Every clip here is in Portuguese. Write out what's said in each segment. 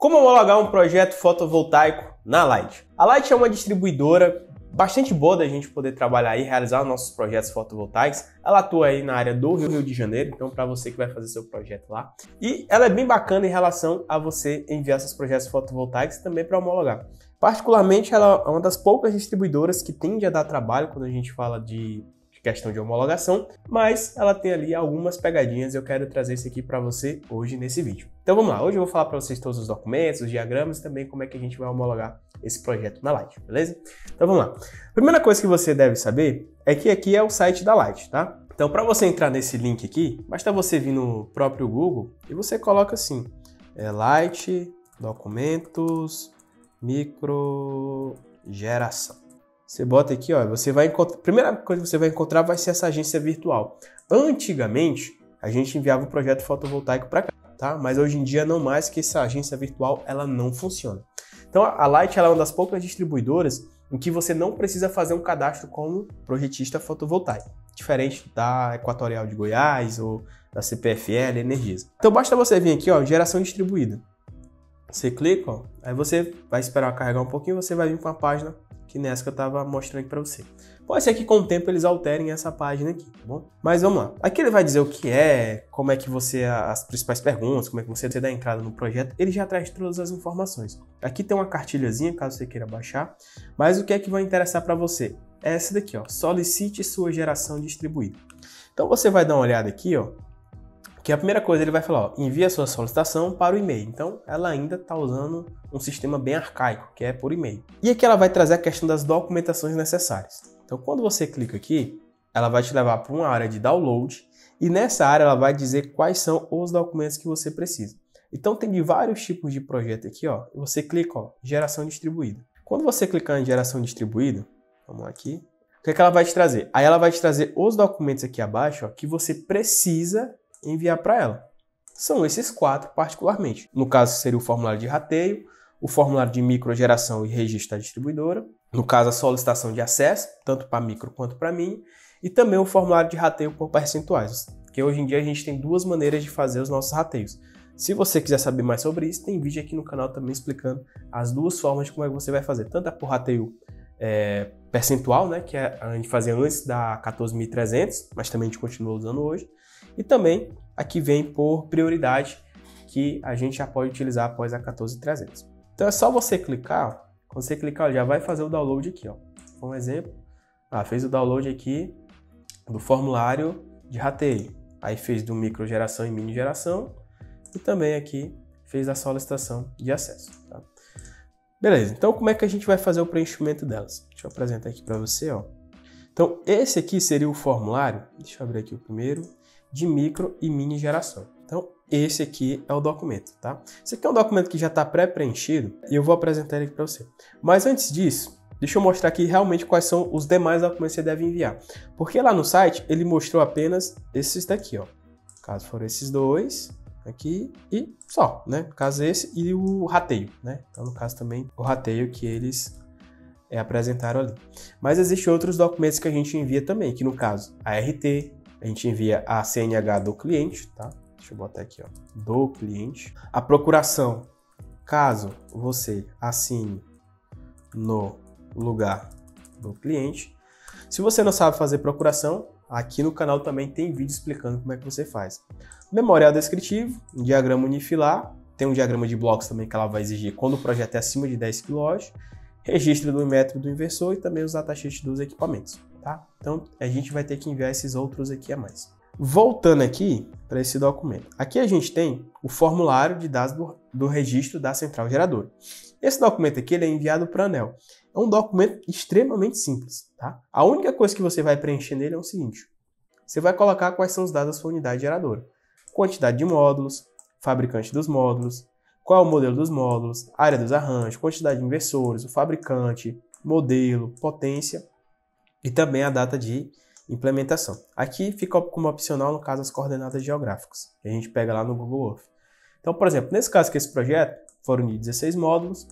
Como homologar um projeto fotovoltaico na Light? A Light é uma distribuidora bastante boa da gente poder trabalhar e realizar os nossos projetos fotovoltaicos. Ela atua aí na área do Rio de Janeiro, então para você que vai fazer seu projeto lá. E ela é bem bacana em relação a você enviar seus projetos fotovoltaicos também para homologar. Particularmente, ela é uma das poucas distribuidoras que tende a dar trabalho quando a gente fala de questão de homologação, mas ela tem ali algumas pegadinhas e eu quero trazer isso aqui para você hoje nesse vídeo. Então vamos lá, hoje eu vou falar para vocês todos os documentos, os diagramas e também como é que a gente vai homologar esse projeto na Light, beleza? Então vamos lá. Primeira coisa que você deve saber é que aqui é o site da Light, tá? Então para você entrar nesse link aqui, basta você vir no próprio Google e você coloca assim, Light, documentos, microgeração. Você bota aqui, ó, você vai encontrar. A primeira coisa que você vai encontrar vai ser essa agência virtual. Antigamente, a gente enviava o projeto fotovoltaico para cá, tá? Mas hoje em dia não mais, que essa agência virtual ela não funciona. Então a Light ela é uma das poucas distribuidoras em que você não precisa fazer um cadastro como projetista fotovoltaico, diferente da Equatorial de Goiás ou da CPFL Energisa. Então basta você vir aqui, ó, geração distribuída. Você clica, ó, aí você vai esperar carregar um pouquinho, você vai vir com a página que nessa que eu estava mostrando aqui para você. Pode ser que com o tempo eles alterem essa página aqui, tá bom? Mas vamos lá. Aqui ele vai dizer o que é, como é que você, as principais perguntas, como é que você dá entrada no projeto, ele já traz todas as informações. Aqui tem uma cartilhazinha, caso você queira baixar, mas o que é que vai interessar para você? É essa daqui, ó, solicite sua geração distribuída. Então você vai dar uma olhada aqui, ó, que a primeira coisa ele vai falar, ó, envie a sua solicitação para o e-mail. Então, ela ainda está usando um sistema bem arcaico, que é por e-mail. E aqui ela vai trazer a questão das documentações necessárias. Então, quando você clica aqui, ela vai te levar para uma área de download e nessa área ela vai dizer quais são os documentos que você precisa. Então, tem de vários tipos de projeto aqui, ó. E você clica, ó, geração distribuída. Quando você clicar em geração distribuída, vamos lá aqui, o que é que ela vai te trazer? Aí ela vai te trazer os documentos aqui abaixo, ó, que você precisa enviar para ela. São esses 4 particularmente. No caso seria o formulário de rateio, o formulário de microgeração e registro da distribuidora, no caso a solicitação de acesso, tanto para micro quanto para mini, e também o formulário de rateio por percentuais, porque hoje em dia a gente tem 2 maneiras de fazer os nossos rateios. Se você quiser saber mais sobre isso, tem vídeo aqui no canal também explicando as 2 formas de como é que você vai fazer, tanto a por rateio percentual, né, que a gente fazia antes da 14.300, mas também a gente continua usando hoje, e também aqui vem por prioridade, que a gente já pode utilizar após a 14.300. Então é só você clicar, quando você clicar já vai fazer o download aqui, ó. Um exemplo, fez o download aqui do formulário de rateio, aí fez do microgeração e mini geração, e também aqui fez a solicitação de acesso, tá? Beleza, então como é que a gente vai fazer o preenchimento delas? Deixa eu apresentar aqui para você, ó. Então esse aqui seria o formulário, deixa eu abrir aqui o primeiro, de micro e mini geração. Então esse aqui é o documento, tá? Esse aqui é um documento que já está pré-preenchido e eu vou apresentar ele para você. Mas antes disso, deixa eu mostrar aqui realmente quais são os demais documentos que você deve enviar. Porque lá no site ele mostrou apenas esses daqui, ó. Caso for esses 2... aqui e só, né? No caso esse e o rateio, né? Então no caso também o rateio que eles apresentaram ali. Mas existem outros documentos que a gente envia também, que no caso a RT, a gente envia a CNH do cliente, tá? Deixa eu botar aqui, ó, do cliente. A procuração, caso você assine no lugar do cliente. Se você não sabe fazer procuração, aqui no canal também tem vídeo explicando como é que você faz. Memorial descritivo, um diagrama unifilar, tem um diagrama de blocos também que ela vai exigir quando o projeto é acima de 10 kW, registro do método do inversor e também os datasheets dos equipamentos, tá? Então a gente vai ter que enviar esses outros aqui a mais. Voltando aqui para esse documento, aqui a gente tem o formulário de dados do registro da central geradora. Esse documento aqui ele é enviado para a ANEEL. É um documento extremamente simples, tá? A única coisa que você vai preencher nele é o seguinte: você vai colocar quais são os dados da sua unidade geradora. Quantidade de módulos, fabricante dos módulos, qual é o modelo dos módulos, área dos arranjos, quantidade de inversores, o fabricante, modelo, potência e também a data de implementação. Aqui fica como opcional, no caso, as coordenadas geográficas, que a gente pega lá no Google Earth. Então, por exemplo, nesse caso que esse projeto foram de 16 módulos,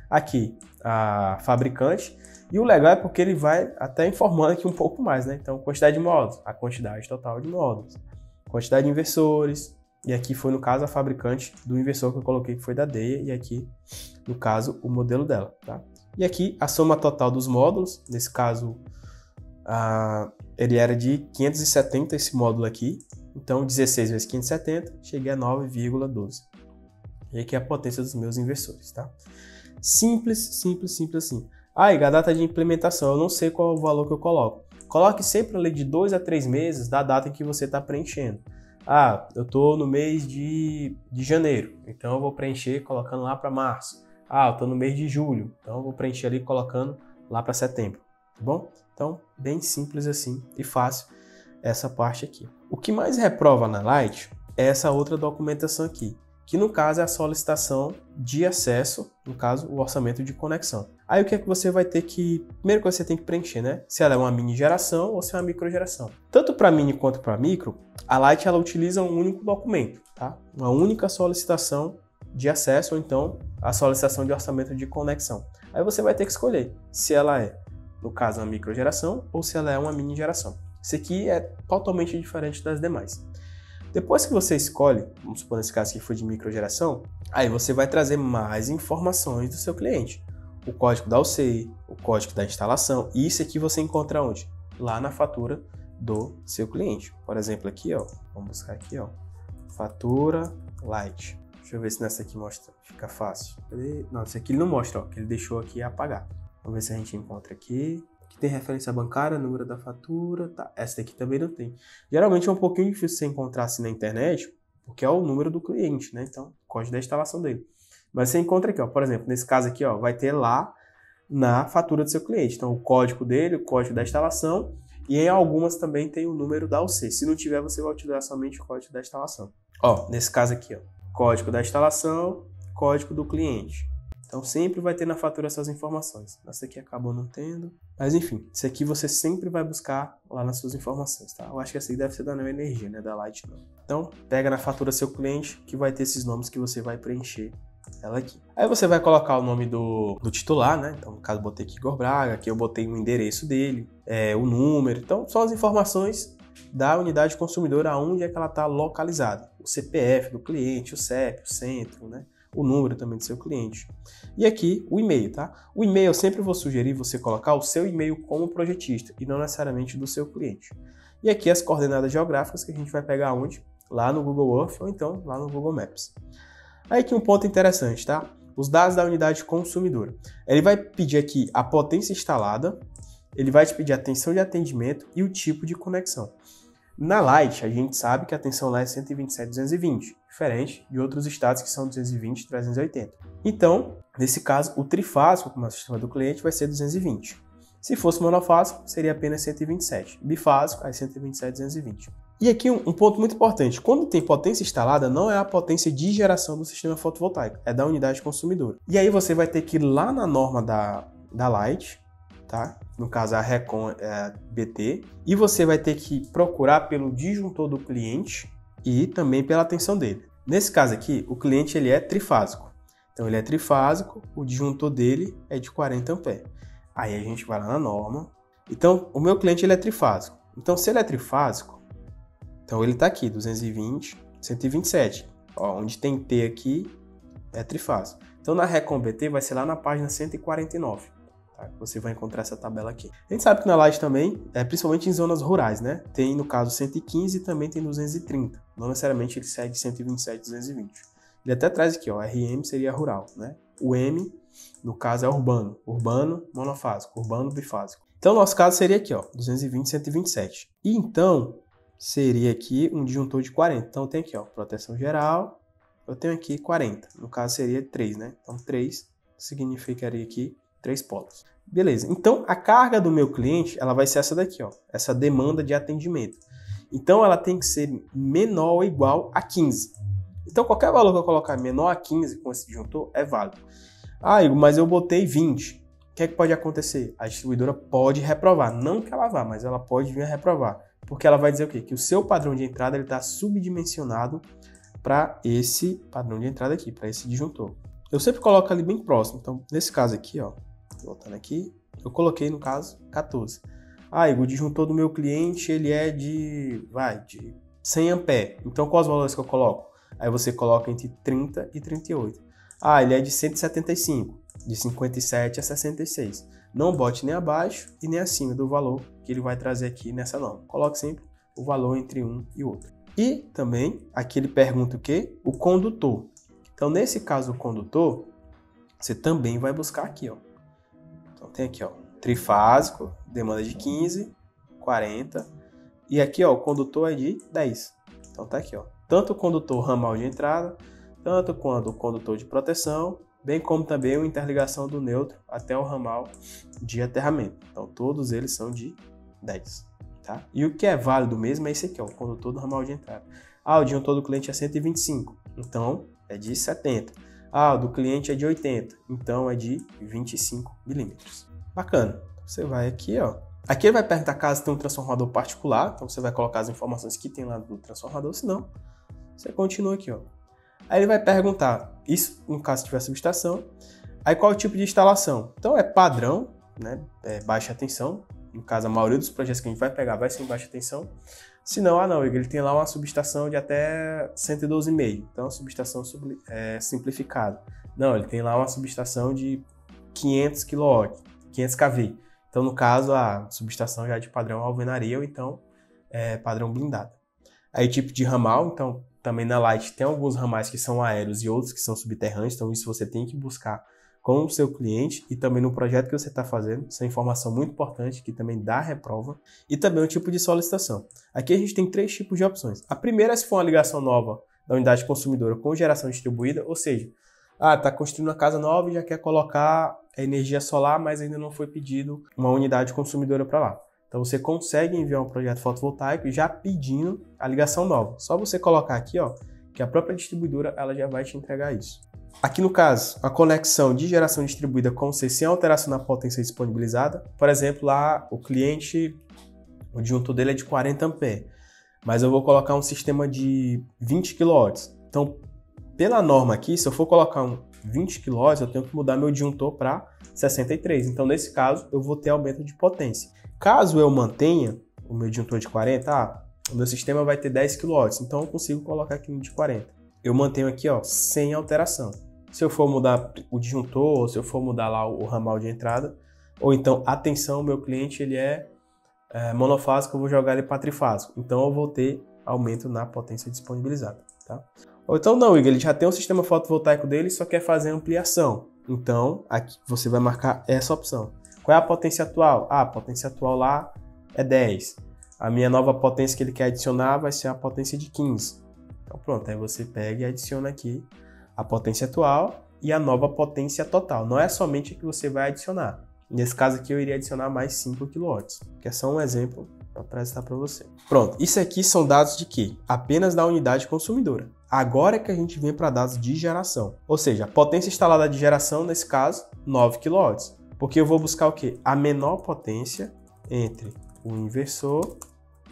aqui a fabricante, e o legal é porque ele vai até informando aqui um pouco mais, né? Então, quantidade de módulos, a quantidade total de módulos, quantidade de inversores, E aqui foi, no caso, a fabricante do inversor que eu coloquei, que foi da DEA, e aqui, no caso, o modelo dela, tá? E aqui, a soma total dos módulos, nesse caso, ele era de 570, esse módulo aqui, então 16 vezes 570, cheguei a 9,12. E aqui é a potência dos meus inversores, tá? Simples, simples, simples assim. E a data de implementação, eu não sei qual é o valor que eu coloco. Coloque sempre ali de 2 a 3 meses da data em que você está preenchendo. Eu estou no mês de janeiro, então eu vou preencher colocando lá para março. Eu estou no mês de julho, então eu vou preencher ali colocando lá para setembro, tá bom? Então, bem simples assim e fácil essa parte aqui. O que mais reprova na Light é essa outra documentação aqui, que no caso é a solicitação de acesso, no caso o orçamento de conexão. Aí o que é que você vai ter que, primeiro que você tem que preencher, né? Se ela é uma mini geração ou se é uma micro geração. Tanto para mini quanto para micro, a Light ela utiliza um único documento, tá? Uma única solicitação de acesso ou então a solicitação de orçamento de conexão. Aí você vai ter que escolher se ela é, no caso, uma micro geração ou se ela é uma mini geração. Isso aqui é totalmente diferente das demais. Depois que você escolhe, vamos supor nesse caso que foi de microgeração, aí você vai trazer mais informações do seu cliente. O código da UC, o código da instalação, e isso aqui você encontra onde? Lá na fatura do seu cliente. Por exemplo, aqui, ó, vamos buscar aqui, ó, fatura Light. Deixa eu ver se nessa aqui mostra, fica fácil. Não, esse aqui ele não mostra, ó, que ele deixou aqui apagar. Vamos ver se a gente encontra aqui. Aqui tem referência bancária, número da fatura, tá. Essa daqui também não tem. Geralmente é um pouquinho difícil você encontrar assim na internet, porque é o número do cliente, né? Então, código da instalação dele. Mas você encontra aqui, ó, por exemplo, nesse caso aqui, ó, vai ter lá na fatura do seu cliente. Então, o código dele, o código da instalação, e em algumas também tem o número da UC. Se não tiver, você vai utilizar somente o código da instalação. Ó, nesse caso aqui, ó, código da instalação, código do cliente. Então, sempre vai ter na fatura essas informações. Essa aqui acabou não tendo. Mas, enfim, isso aqui você sempre vai buscar lá nas suas informações, tá? Eu acho que essa aqui deve ser da Neo Energia, né? Da Light, não. Então, pega na fatura seu cliente, que vai ter esses nomes que você vai preencher ela aqui. Aí você vai colocar o nome do titular, né? Então, no caso, eu botei aqui Igor Braga, aqui eu botei o endereço dele, o número. Então, são as informações da unidade consumidora, aonde é que ela está localizada. O CPF do cliente, o CEP, o centro, né? O número também do seu cliente. E aqui o e-mail, tá? O e-mail eu sempre vou sugerir você colocar o seu e-mail como projetista e não necessariamente do seu cliente. E aqui as coordenadas geográficas que a gente vai pegar onde? Lá no Google Earth ou então lá no Google Maps. Aí aqui um ponto interessante, tá? Os dados da unidade consumidora. Ele vai pedir aqui a potência instalada, ele vai te pedir a tensão de atendimento e o tipo de conexão. Na Light, a gente sabe que a tensão lá é 127/220, diferente de outros estados que são 220/380. Então, nesse caso, o trifásico, como é o sistema do cliente, vai ser 220. Se fosse monofásico, seria apenas 127. Bifásico, aí 127/220. E aqui um ponto muito importante, quando tem potência instalada, não é a potência de geração do sistema fotovoltaico, é da unidade consumidora. E aí você vai ter que ir lá na norma da Light, tá? No caso a Recon BT, e você vai ter que procurar pelo disjuntor do cliente e também pela tensão dele. Nesse caso aqui, o cliente ele é trifásico. Então ele é trifásico, o disjuntor dele é de 40 A. Aí a gente vai lá na norma. Então o meu cliente ele é trifásico. Então se ele é trifásico, então ele está aqui, 220, 127. Ó, onde tem T aqui é trifásico. Então na Recon BT vai ser lá na página 149. Você vai encontrar essa tabela aqui. A gente sabe que na Light também, principalmente em zonas rurais, né? Tem, no caso, 115 e também tem 230. Não necessariamente ele segue 127 e 220. Ele até traz aqui, ó, RM seria rural, né? O M, no caso, é urbano. Urbano, monofásico. Urbano, bifásico. Então, no nosso caso, seria aqui, ó, 220 e 127. E então, seria aqui um disjuntor de 40. Então, tem aqui, ó, proteção geral. Eu tenho aqui 40. No caso, seria 3, né? Então, 3 significaria aqui 3 polos. Beleza, então a carga do meu cliente ela vai ser essa daqui, ó, essa demanda de atendimento. Então ela tem que ser menor ou igual a 15. Então qualquer valor que eu colocar menor a 15 com esse disjuntor é válido. Igor, mas eu botei 20. O que é que pode acontecer? A distribuidora pode reprovar. Não que ela vá, mas ela pode vir a reprovar. Porque ela vai dizer o quê? Que o seu padrão de entrada está subdimensionado para esse padrão de entrada aqui, para esse disjuntor. Eu sempre coloco ali bem próximo. Então nesse caso aqui, ó, voltando aqui, eu coloquei no caso 14. O disjuntor do meu cliente ele é de 100 A. Então quais os valores que eu coloco? Aí você coloca entre 30 e 38. Ah, ele é de 175, de 57 a 66. Não bote nem abaixo e nem acima do valor que ele vai trazer aqui nessa norma. Coloque sempre o valor entre um e outro. E também, aqui ele pergunta o quê? O condutor. Então, nesse caso, o condutor, você também vai buscar aqui, ó. Então, tem aqui, ó, trifásico, demanda de 15, 40. E aqui, ó, o condutor é de 10. Então, tá aqui, ó. Tanto o condutor ramal de entrada, tanto quanto o condutor de proteção, bem como também a interligação do neutro até o ramal de aterramento. Então, todos eles são de 10. Tá? E o que é válido mesmo é esse aqui, ó, o condutor do ramal de entrada. Ah, o disjuntor do cliente é 125, então é de 70. Ah, o do cliente é de 80, então é de 25 milímetros. Bacana. Você vai aqui, ó. Aqui ele vai perguntar caso tem um transformador particular, então você vai colocar as informações que tem lá do transformador, senão você continua aqui, ó. Aí ele vai perguntar, isso no caso tiver subestação, aí qual é o tipo de instalação? Então é padrão, né? É baixa tensão. No caso, a maioria dos projetos que a gente vai pegar vai ser em baixa tensão. Se não, ele tem lá uma subestação de até 112,5. Então, a subestação simplificada. Não, ele tem lá uma subestação de 500 kW, 500 kV. Então, no caso, a subestação já é de padrão alvenaria ou então padrão blindado. Aí, tipo de ramal, então, também na Light tem alguns ramais que são aéreos e outros que são subterrâneos. Então, isso você tem que buscar com o seu cliente e também no projeto que você está fazendo. Essa é informação muito importante que também dá reprova. E também o tipo de solicitação. Aqui a gente tem 3 tipos de opções. A primeira é se for uma ligação nova da unidade consumidora com geração distribuída, ou seja, está construindo uma casa nova e já quer colocar energia solar, mas ainda não foi pedido uma unidade consumidora para lá. Então você consegue enviar um projeto fotovoltaico já pedindo a ligação nova. Só você colocar aqui, ó, que a própria distribuidora ela já vai te entregar isso. Aqui no caso, a conexão de geração distribuída com C sem alteração na potência disponibilizada. Por exemplo, lá o cliente, o disjuntor dele é de 40 A, mas eu vou colocar um sistema de 20 kW. Então, pela norma aqui, se eu for colocar um 20 kW, eu tenho que mudar meu disjuntor para 63. Então, nesse caso, eu vou ter aumento de potência. Caso eu mantenha o meu disjuntor de 40, o meu sistema vai ter 10 kW, então eu consigo colocar aqui no de 40. Eu mantenho aqui, ó, sem alteração. Se eu for mudar o disjuntor, ou se eu for mudar lá o ramal de entrada, ou então, atenção, o meu cliente ele é monofásico, eu vou jogar ele para trifásico. Então, eu vou ter aumento na potência disponibilizada. Tá? Ou então, não, Igor, ele já tem um sistema fotovoltaico dele e só quer fazer ampliação. Então, aqui você vai marcar essa opção. Qual é a potência atual? Ah, a potência atual lá é 10. A minha nova potência que ele quer adicionar vai ser a potência de 15. Então, pronto, aí você pega e adiciona aqui a potência atual e a nova potência total. Não é somente a que você vai adicionar. Nesse caso aqui eu iria adicionar mais 5 kW, que é só um exemplo para apresentar para você. Pronto, isso aqui são dados de quê? Apenas da unidade consumidora. Agora é que a gente vem para dados de geração. Ou seja, a potência instalada de geração, nesse caso, 9 kW. Porque eu vou buscar o quê? A menor potência entre o inversor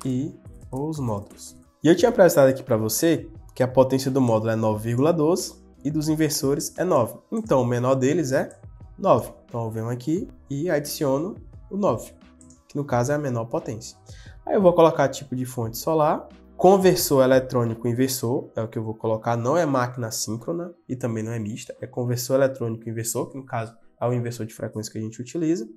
e os módulos. E eu tinha apresentado aqui para você que a potência do módulo é 9,12 e dos inversores é 9. Então, o menor deles é 9. Então, eu venho aqui e adiciono o 9, que no caso é a menor potência. Aí eu vou colocar tipo de fonte solar, conversor eletrônico inversor, é o que eu vou colocar, não é máquina síncrona e também não é mista, é conversor eletrônico inversor, que no caso é o inversor de frequência que a gente utiliza.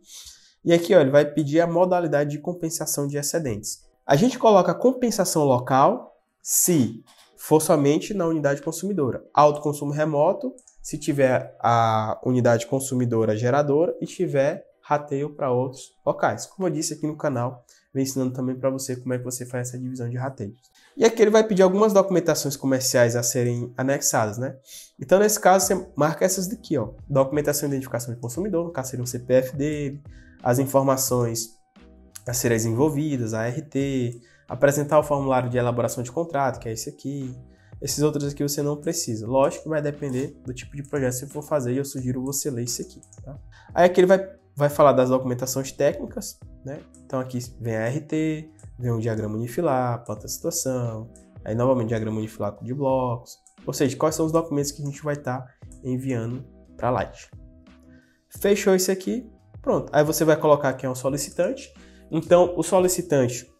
E aqui, ó, ele vai pedir a modalidade de compensação de excedentes. A gente coloca compensação local se for somente na unidade consumidora. Autoconsumo remoto, se tiver a unidade consumidora geradora e tiver rateio para outros locais. Como eu disse aqui no canal, vem ensinando também para você como é que você faz essa divisão de rateios. E aqui ele vai pedir algumas documentações comerciais a serem anexadas, né? Então, nesse caso, você marca essas daqui, ó. Documentação de identificação de consumidor, no caso seria o CPF dele, as informações a serem desenvolvidas, a RT, apresentar o formulário de elaboração de contrato, que é esse aqui. Esses outros aqui você não precisa. Lógico que vai depender do tipo de projeto que você for fazer e eu sugiro você ler isso aqui. Tá? Aí aqui ele vai falar das documentações técnicas, né? Então aqui vem a RT, vem o diagrama unifilar, planta de situação, aí novamente diagrama unifilar de blocos. Ou seja, quais são os documentos que a gente vai estar enviando para a Light. Fechou isso aqui, pronto. Aí você vai colocar aqui um solicitante. Então o solicitante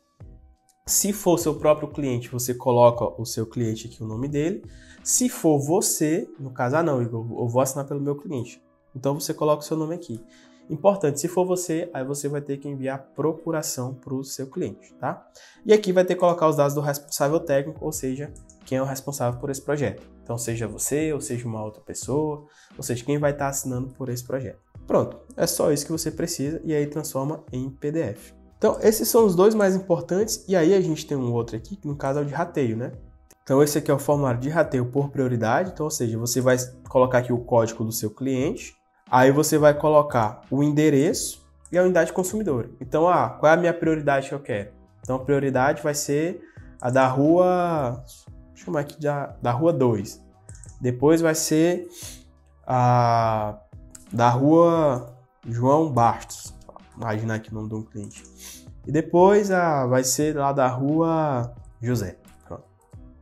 Se for seu próprio cliente, você coloca o seu cliente aqui, o nome dele. Se for você, no caso, não, Igor, eu vou assinar pelo meu cliente. Então você coloca o seu nome aqui. Importante, se for você, aí você vai ter que enviar procuração para o seu cliente, tá? E aqui vai ter que colocar os dados do responsável técnico, ou seja, quem é o responsável por esse projeto. Então, seja você, ou seja uma outra pessoa, ou seja, quem vai estar assinando por esse projeto. Pronto, é só isso que você precisa e aí transforma em PDF. Então, esses são os dois mais importantes e aí a gente tem um outro aqui, que no caso é o de rateio, né? Então, esse aqui é o formulário de rateio por prioridade, então, ou seja, você vai colocar aqui o código do seu cliente, aí você vai colocar o endereço e a unidade consumidora. Então, qual é a minha prioridade que eu quero? Então, a prioridade vai ser a da rua, deixa eu chamar aqui da rua 2. Depois vai ser a da rua João Bastos. Imaginar aqui o nome de um cliente. E depois vai ser lá da rua José.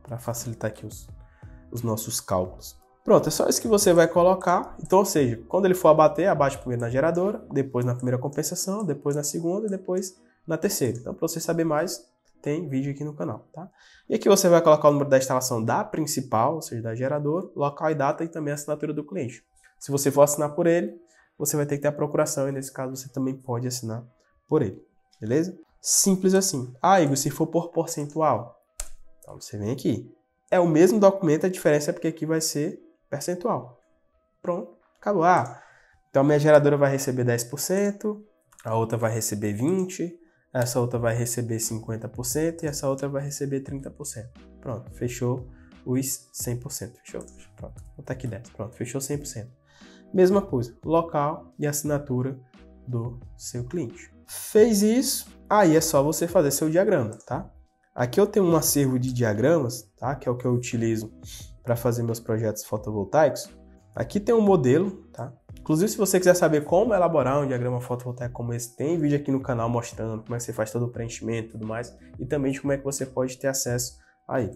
Para facilitar aqui os nossos cálculos. Pronto, é só isso que você vai colocar. Então, ou seja, quando ele for abater, abate primeiro na geradora, depois na primeira compensação, depois na segunda e depois na terceira. Então, para você saber mais, tem vídeo aqui no canal, tá? E aqui você vai colocar o número da instalação da principal, ou seja, da geradora, local e data e também a assinatura do cliente. Se você for assinar por ele, você vai ter que ter a procuração e nesse caso você também pode assinar por ele, beleza? Simples assim. Igor, se for por percentual, então você vem aqui. É o mesmo documento, a diferença é porque aqui vai ser percentual. Pronto, acabou. Então a minha geradora vai receber 10%, a outra vai receber 20%, essa outra vai receber 50% e essa outra vai receber 30%. Pronto, fechou os 100%. Fechou? Pronto, vou botar aqui 10%. Pronto, fechou 100%. Mesma coisa, local e assinatura do seu cliente. Fez isso, aí é só você fazer seu diagrama, tá? Aqui eu tenho um acervo de diagramas, tá? Que é o que eu utilizo para fazer meus projetos fotovoltaicos. Aqui tem um modelo, tá? Inclusive, se você quiser saber como elaborar um diagrama fotovoltaico como esse, tem vídeo aqui no canal mostrando como é que você faz todo o preenchimento e tudo mais, e também de como é que você pode ter acesso aí.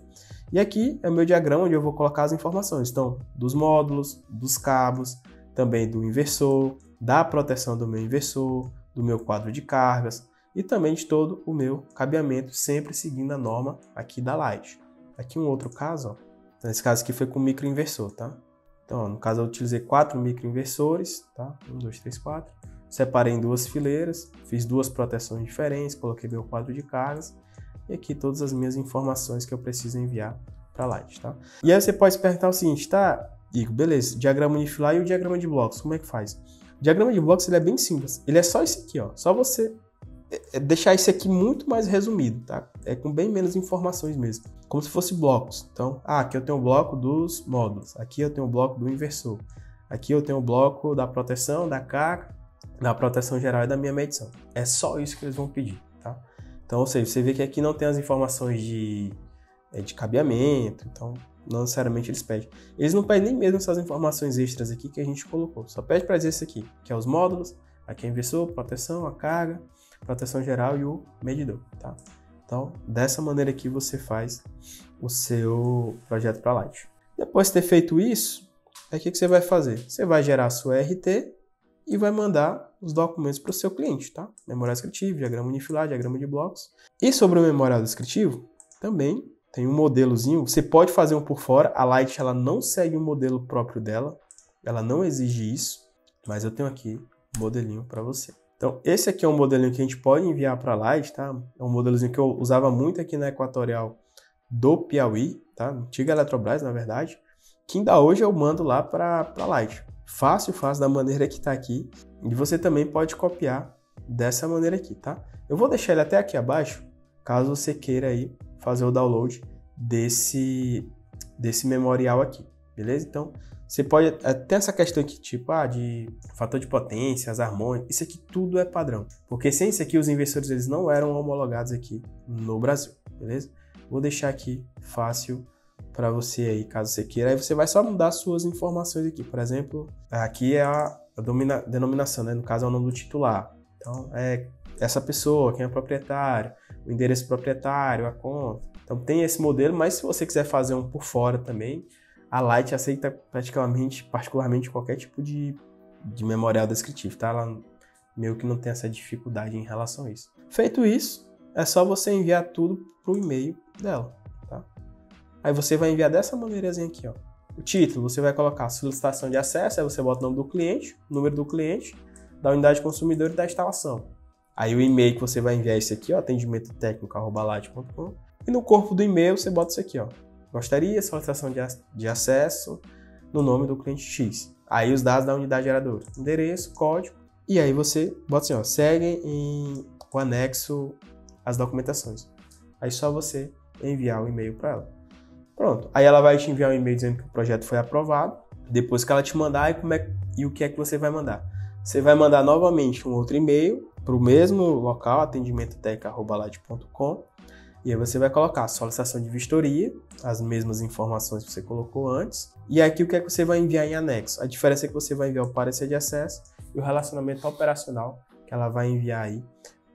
E aqui é o meu diagrama onde eu vou colocar as informações, então, dos módulos, dos cabos, também do inversor, da proteção do meu inversor, do meu quadro de cargas e também de todo o meu cabeamento, sempre seguindo a norma aqui da Light. Aqui um outro caso, ó. Nesse caso aqui foi com microinversor, tá? Então, ó, no caso eu utilizei 4 microinversores, tá? 1, 2, 3, 4. Separei em 2 fileiras, fiz 2 proteções diferentes, coloquei meu quadro de cargas e aqui todas as minhas informações que eu preciso enviar para a Light, tá? E aí você pode se perguntar o seguinte, tá, Igor, beleza, diagrama unifilar e o diagrama de blocos, como é que faz? O diagrama de blocos ele é bem simples, ele é só esse aqui, ó, só você deixar isso aqui muito mais resumido, tá? É com bem menos informações mesmo, como se fosse blocos. Então, aqui eu tenho o bloco dos módulos, aqui eu tenho o bloco do inversor, aqui eu tenho o bloco da proteção, da carga, da proteção geral e da minha medição. É só isso que eles vão pedir, tá? Então, ou seja, você vê que aqui não tem as informações de cabeamento, então não necessariamente eles pedem. Eles não pedem nem mesmo essas informações extras aqui que a gente colocou, só pede para dizer isso aqui, que é os módulos, aqui é o inversor, proteção, a carga, proteção geral e o medidor, tá? Então, dessa maneira aqui você faz o seu projeto para Light. Depois de ter feito isso, o que você vai fazer? Você vai gerar a sua RT e vai mandar os documentos para o seu cliente, tá? Memorial descritivo, diagrama unifilar, diagrama de blocos. E sobre o memorial descritivo, também tem um modelozinho, você pode fazer um por fora, a Light ela não segue um modelo próprio dela, ela não exige isso, mas eu tenho aqui um modelinho para você. Então, esse aqui é um modelinho que a gente pode enviar para a Light, tá? É um modelozinho que eu usava muito aqui na Equatorial do Piauí, tá? Antiga Eletrobras, na verdade, que ainda hoje eu mando lá para a Light. Fácil, da maneira que está aqui. E você também pode copiar dessa maneira aqui, tá? Eu vou deixar ele até aqui abaixo, caso você queira aí fazer o download desse memorial aqui, beleza? Então, você pode ter essa questão aqui, tipo, de fator de potência, as harmônicas, isso aqui tudo é padrão. Porque sem isso aqui, os inversores eles não eram homologados aqui no Brasil, beleza? Vou deixar aqui fácil para você aí, caso você queira. Aí você vai só mudar suas informações aqui. Por exemplo, aqui é a denominação, né? No caso é o nome do titular. Então, é essa pessoa, quem é o proprietário, o endereço proprietário, a conta. Então, tem esse modelo, mas se você quiser fazer um por fora também, a Light aceita particularmente qualquer tipo de memorial descritivo, tá? Ela meio que não tem essa dificuldade em relação a isso. Feito isso, é só você enviar tudo para o e-mail dela, tá? Aí você vai enviar dessa maneirazinha aqui, ó. O título, você vai colocar solicitação de acesso, aí você bota o nome do cliente, o número do cliente, da unidade consumidor e da instalação. Aí o e-mail que você vai enviar é esse aqui, ó, atendimentotécnico@light.com. E no corpo do e-mail você bota isso aqui, ó. Gostaria, solicitação de acesso no nome do cliente X. Aí os dados da unidade geradora, endereço, código. E aí você bota assim, ó, segue em o anexo as documentações. Aí só você enviar o e-mail para ela. Pronto. Aí ela vai te enviar um e-mail dizendo que o projeto foi aprovado. Depois que ela te mandar, e o que é que você vai mandar? Você vai mandar novamente um outro e-mail para o mesmo local, atendimentotécnico@light.com. E aí você vai colocar solicitação de vistoria, as mesmas informações que você colocou antes. E aqui o que é que você vai enviar em anexo? A diferença é que você vai enviar o parecer de acesso e o relacionamento operacional que ela vai enviar aí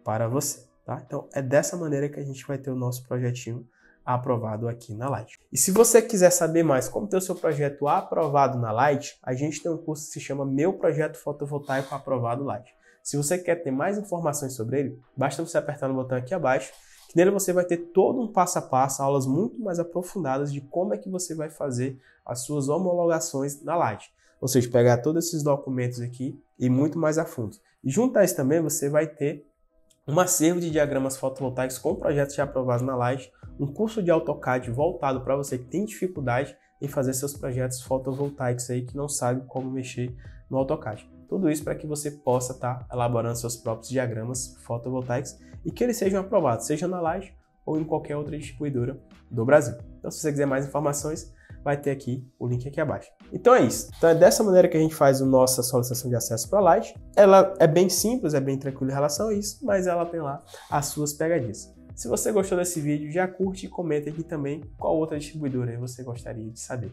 para você, tá? Então é dessa maneira que a gente vai ter o nosso projetinho aprovado aqui na Light. E se você quiser saber mais como ter o seu projeto aprovado na Light, a gente tem um curso que se chama Meu Projeto Fotovoltaico Aprovado Light. Se você quer ter mais informações sobre ele, basta você apertar no botão aqui abaixo, que nele você vai ter todo um passo a passo, aulas muito mais aprofundadas de como é que você vai fazer as suas homologações na Light. Ou seja, pegar todos esses documentos aqui e muito mais a fundo. E junto a isso também você vai ter um acervo de diagramas fotovoltaicos com projetos já aprovados na Light, um curso de AutoCAD voltado para você que tem dificuldade em fazer seus projetos fotovoltaicos aí, que não sabe como mexer no AutoCAD. Tudo isso para que você possa estar elaborando seus próprios diagramas fotovoltaicos e que eles sejam aprovados, seja na Light ou em qualquer outra distribuidora do Brasil. Então, se você quiser mais informações, vai ter aqui o link aqui abaixo. Então é isso. Então é dessa maneira que a gente faz a nossa solicitação de acesso para a Light. Ela é bem simples, é bem tranquila em relação a isso, mas ela tem lá as suas pegadinhas. Se você gostou desse vídeo, já curte e comenta aqui também qual outra distribuidora você gostaria de saber.